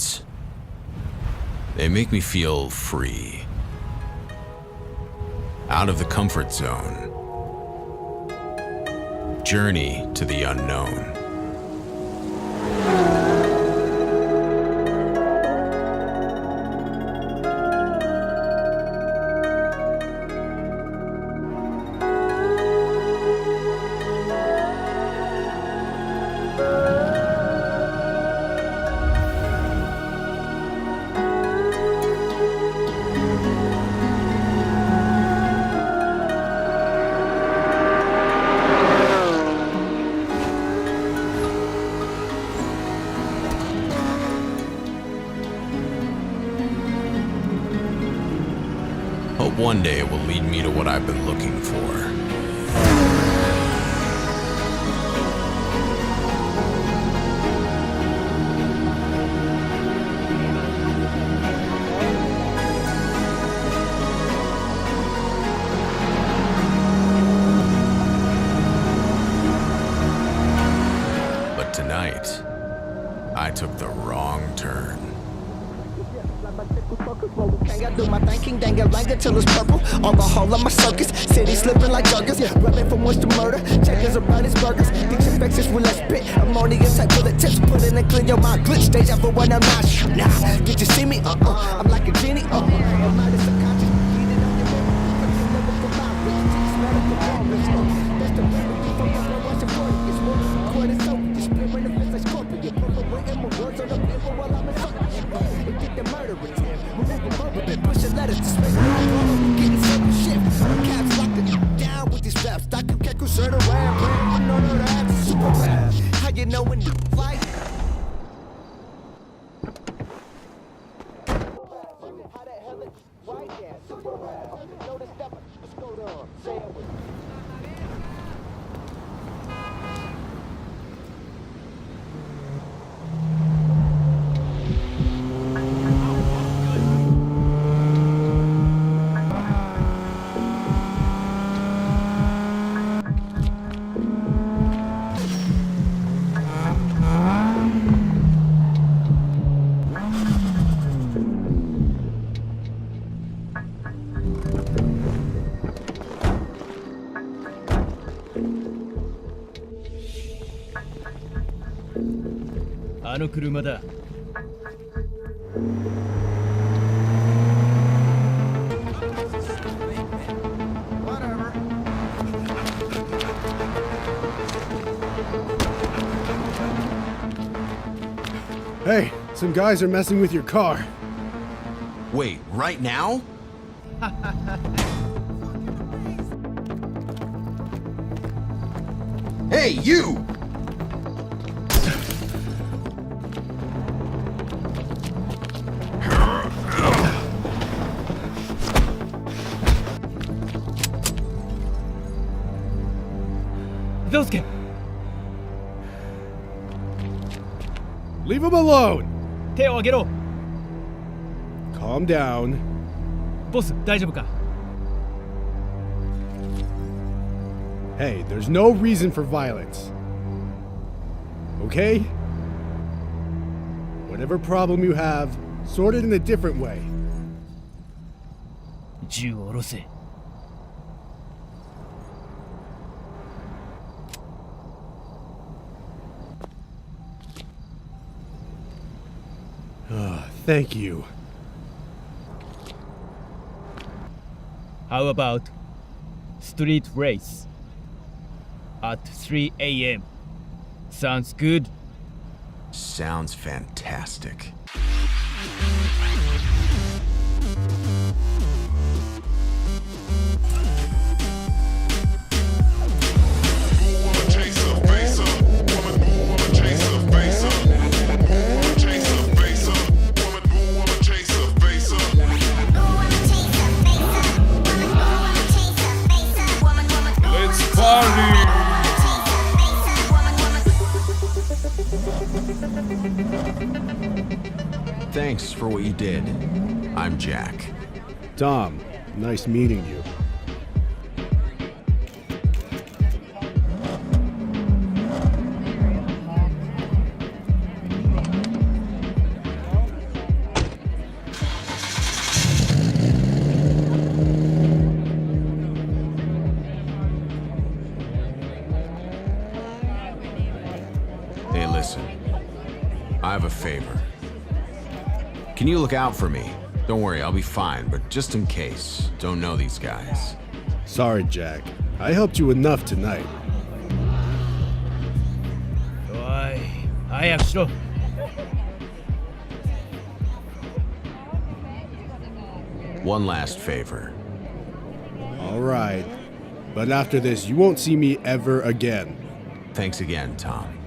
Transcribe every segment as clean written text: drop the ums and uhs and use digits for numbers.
words. They make me feel free. Out of the comfort zone. Journey to the unknown. Hope one day it will lead me to what I've been looking for. But tonight, I took the wrong turn. I do my thinking, dang it, like till it's purple. Alcohol on my circus, city slipping like jerkers. Rubbing from what's to murder, checkers about his burgers. These infections will I spit. Ammonia type full of tips, put in and clean your mind. Glitch stage out for when I'm not. Nah, did you see me? I'm like a genie. My mind is subconscious. Feeding on your memory. For my rich, smell of the wrong. That's the remedy for my watch and work. It's more than recorded, so you split in the fence like scorpion. Perforating my words on the paper while I'm in fucking. And get the murder attempt. Pushing letters to space, getting simple shit. Caps locked it down with these raps. I can't concern around, no, that's super rap. How you know when you fight? How the hell is right there? Super rap. Notice that. Let's go down. Say it with me. Hey, some guys are messing with your car. Wait, right now? Hey, you! Leave him alone! 手を上げろ Calm down. ボス大丈夫か Hey, there's no reason for violence. Okay? Whatever problem you have, sort it in a different way. 銃を下ろせ Thank you. How about street race at 3 a.m. Sounds good? Sounds fantastic. Thanks for what you did. I'm Jack. Dom, nice meeting you. Listen, I have a favor. Can you look out for me? Don't worry, I'll be fine, but just in case, don't know these guys. Sorry, Jack. I helped you enough tonight. おい早くしろ One last favor. All right. But after this, you won't see me ever again. Thanks again, Tom.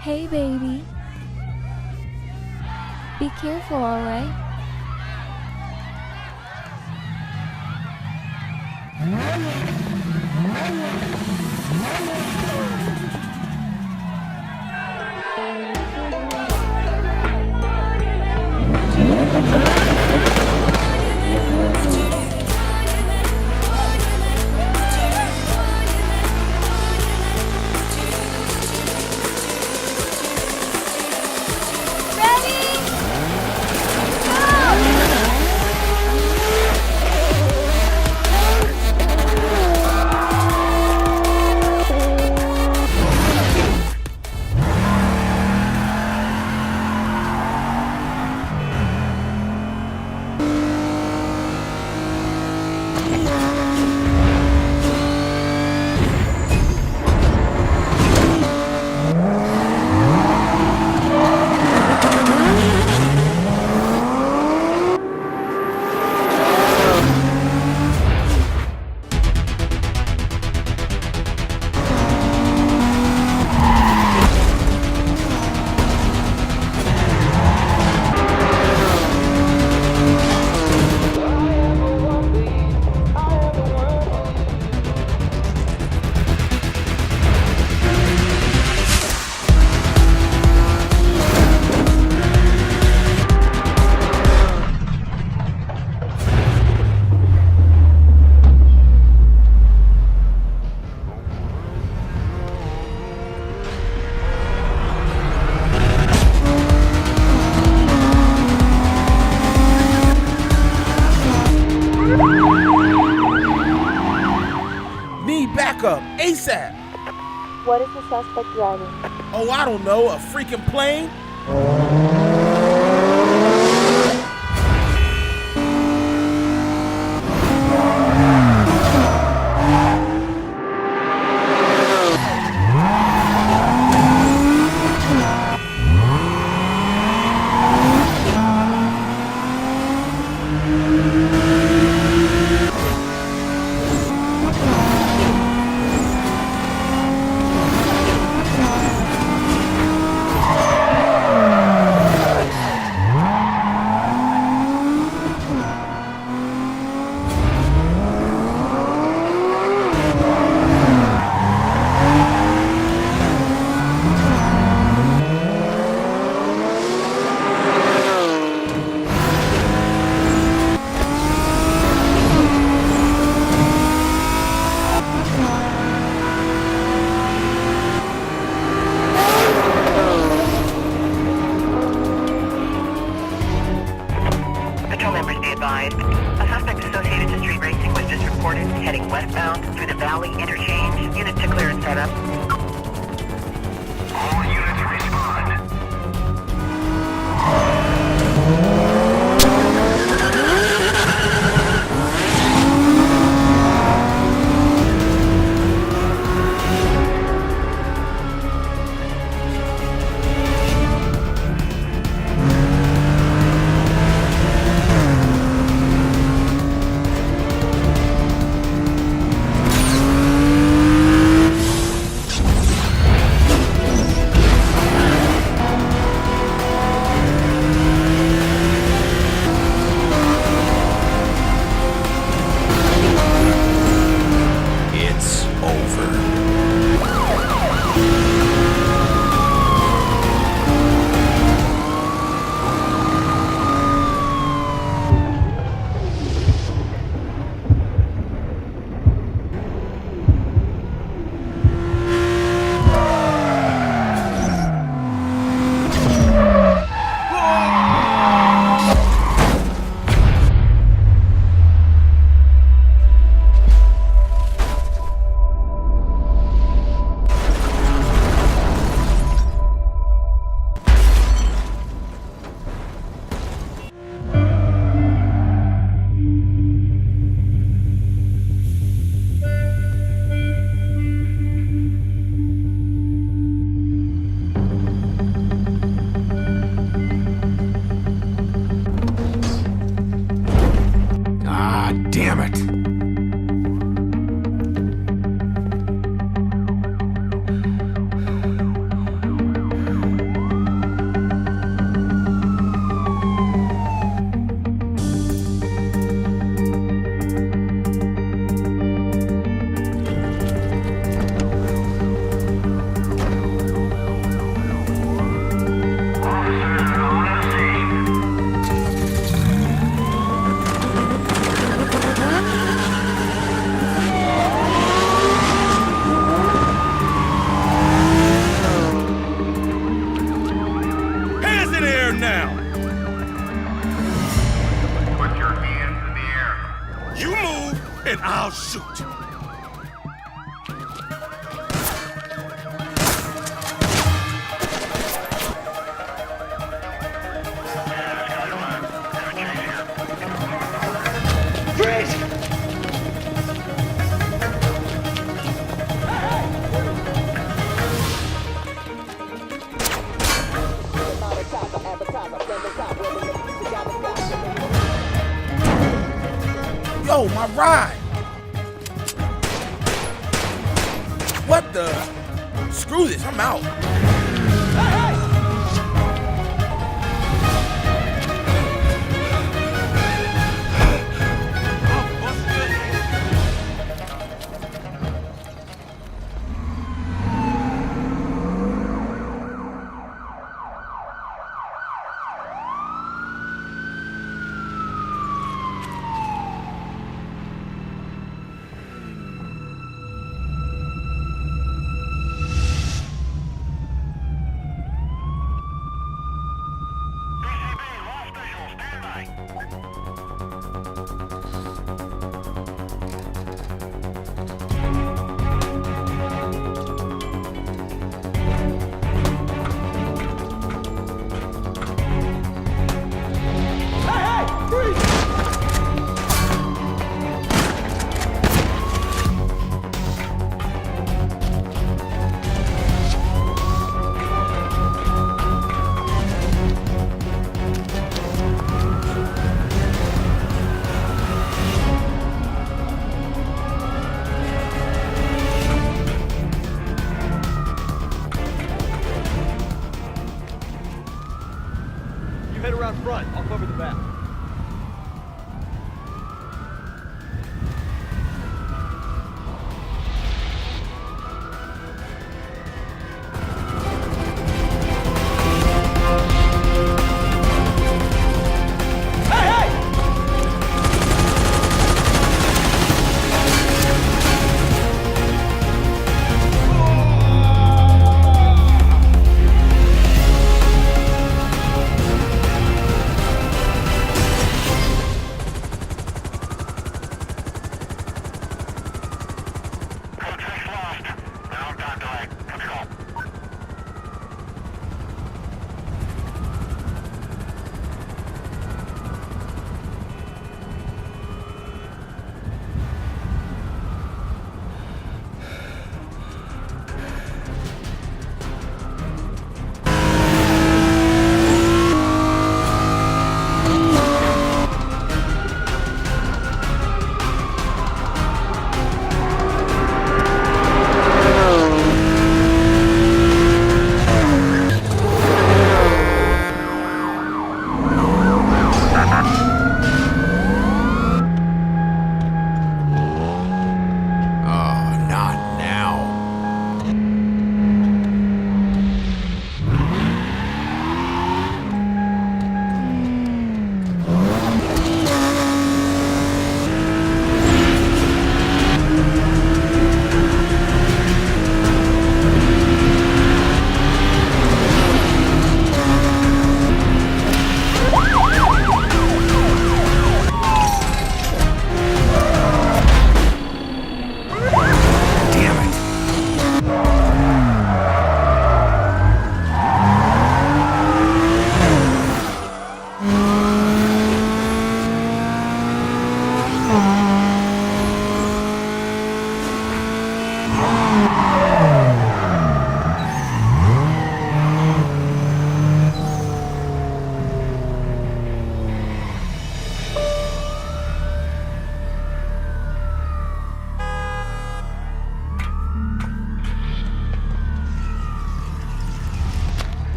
Hey, baby. Be careful, alright? Need backup ASAP. What is the suspect driving? Oh, I don't know, a freaking plane? Shoot. Yo, my ride! What the? Screw this, I'm out. You head around front. I'll cover the back.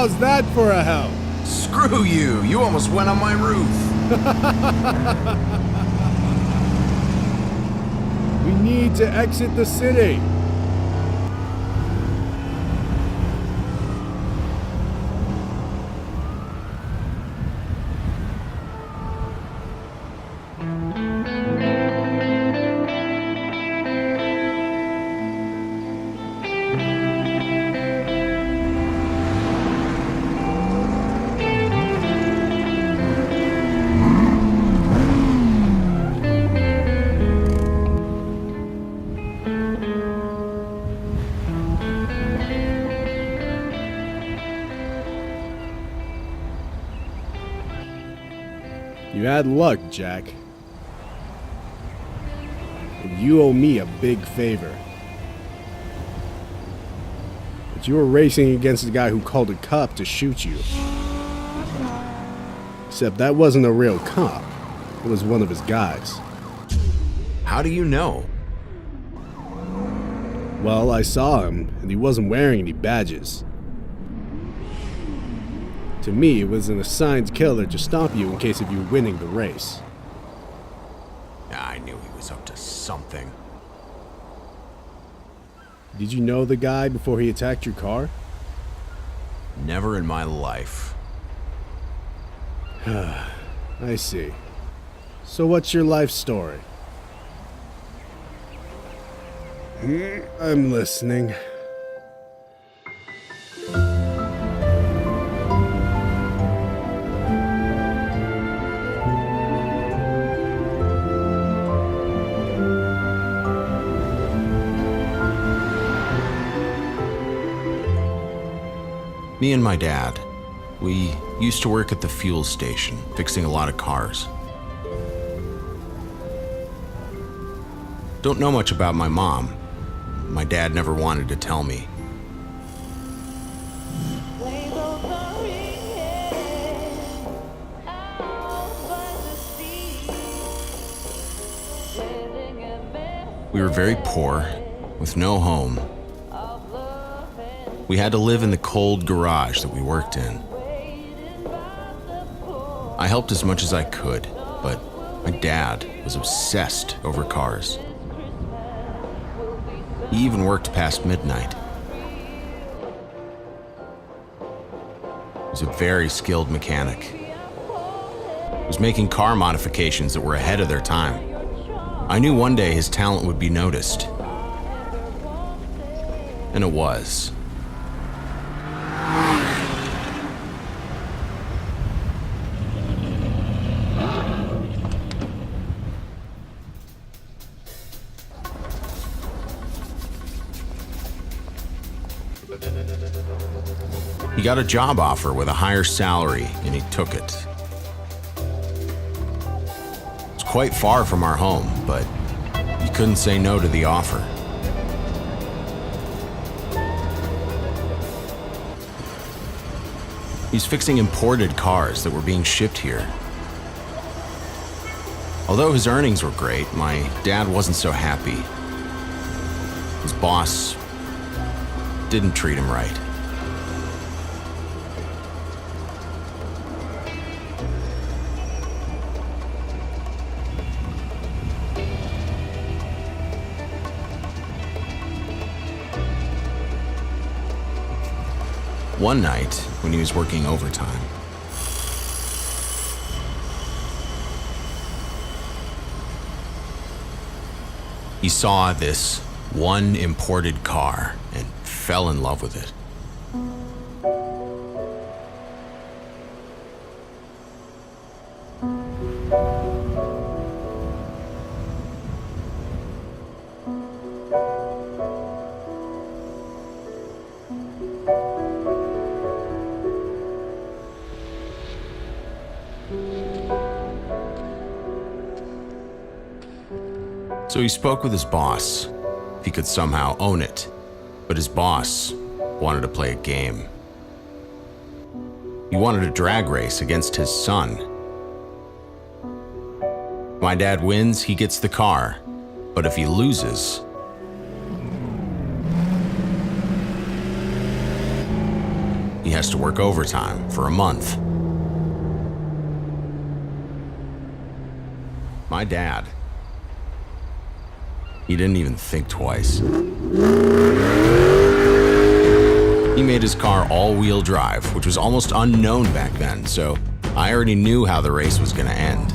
How's that for a help? Screw you! You almost went on my roof! We need to exit the city. You had luck, Jack. And you owe me a big favor. But you were racing against the guy who called a cop to shoot you. Except that wasn't a real cop. It was one of his guys. How do you know? Well, I saw him, and he wasn't wearing any badges. To me, it was an assigned killer to stop you in case of you winning the race. I knew he was up to something. Did you know the guy before he attacked your car? Never in my life. I see. So what's your life story? I'm listening. Me and my dad, we used to work at the fuel station, fixing a lot of cars. Don't know much about my mom. My dad never wanted to tell me. We were very poor, with no home. We had to live in the cold garage that we worked in. I helped as much as I could, but my dad was obsessed over cars. He even worked past midnight. He was a very skilled mechanic. He was making car modifications that were ahead of their time. I knew one day his talent would be noticed. And it was. He got a job offer with a higher salary, and he took it. It's quite far from our home, but he couldn't say no to the offer. He's fixing imported cars that were being shipped here. Although his earnings were great, my dad wasn't so happy. His boss didn't treat him right. One night, when he was working overtime, he saw this one imported car and fell in love with it. So he spoke with his boss, if he could somehow own it, but his boss wanted to play a game. He wanted a drag race against his son. My dad wins, he gets the car, but if he loses, he has to work overtime for a month. My dad, he didn't even think twice. He made his car all-wheel drive, which was almost unknown back then, so I already knew how the race was going to end.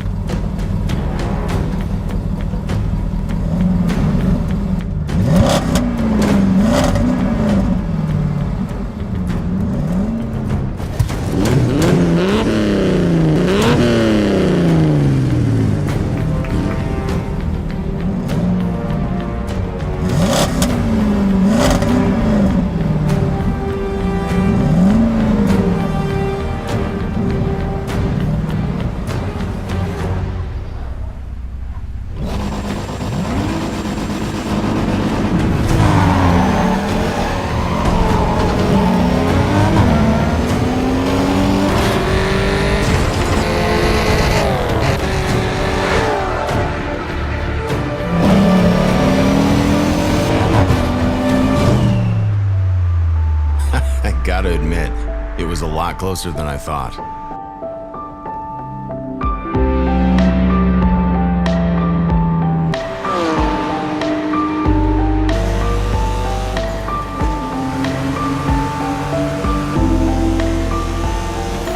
Gotta admit, it was a lot closer than I thought.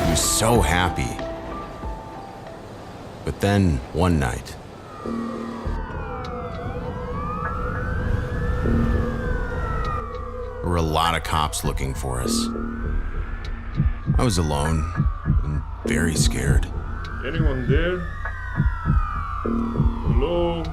He was so happy. But then, one night, there were a lot of cops looking for us. I was alone and very scared. Anyone there? Hello?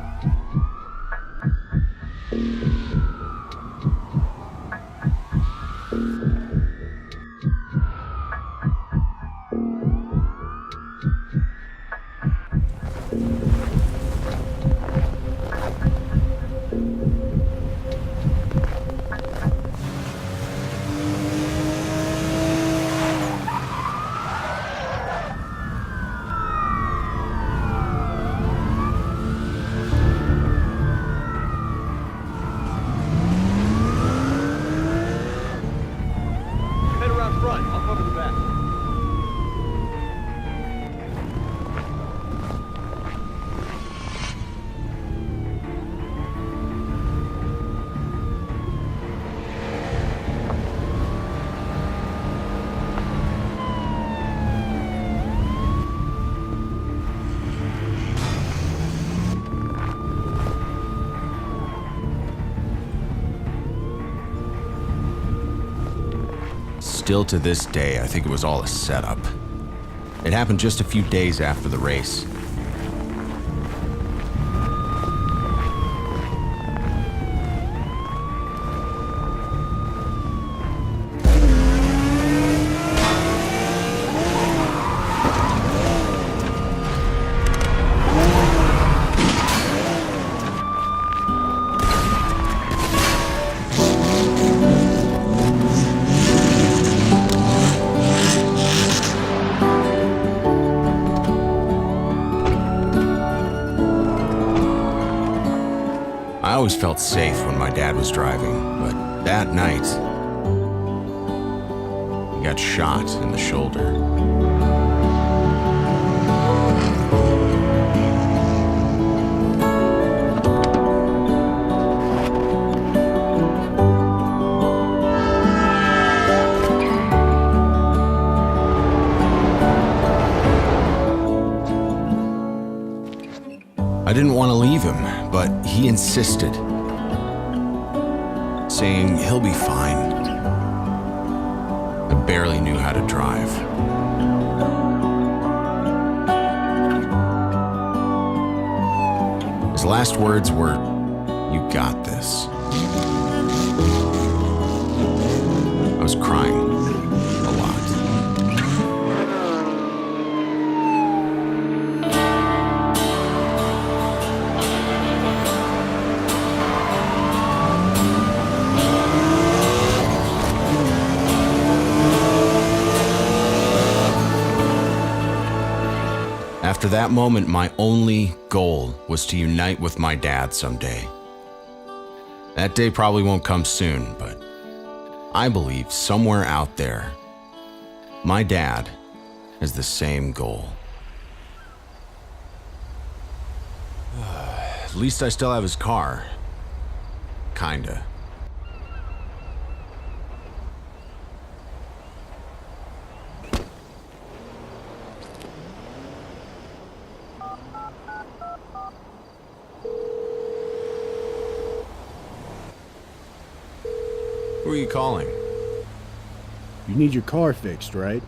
Head around front. I'll cover the back. Still to this day, I think it was all a setup. It happened just a few days after the race. I always felt safe when my dad was driving, but that night, he got shot in the shoulder. I didn't want to leave him, but he insisted, saying he'll be fine. I barely knew how to drive. His last words were, "You got this." I was crying a lot. After that moment, my only goal was to unite with my dad someday. That day probably won't come soon, but I believe somewhere out there, My dad has the same goal. At least I still have his car. Kinda. Who are you calling? You need your car fixed, right?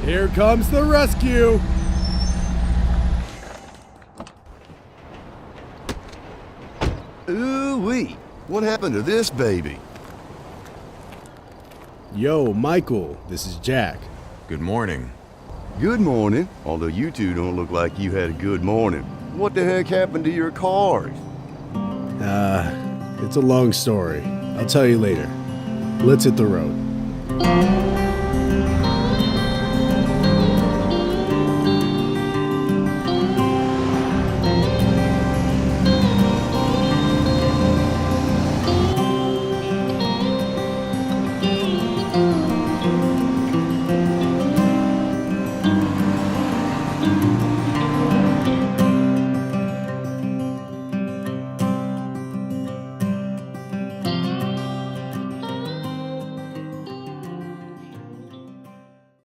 Here comes the rescue! Ooh-wee, what happened to this baby? Yo, Michael, this is Jack. Good morning. Good morning, although you two don't look like you had a good morning. What the heck happened to your cars? It's a long story. I'll tell you later. Let's hit the road.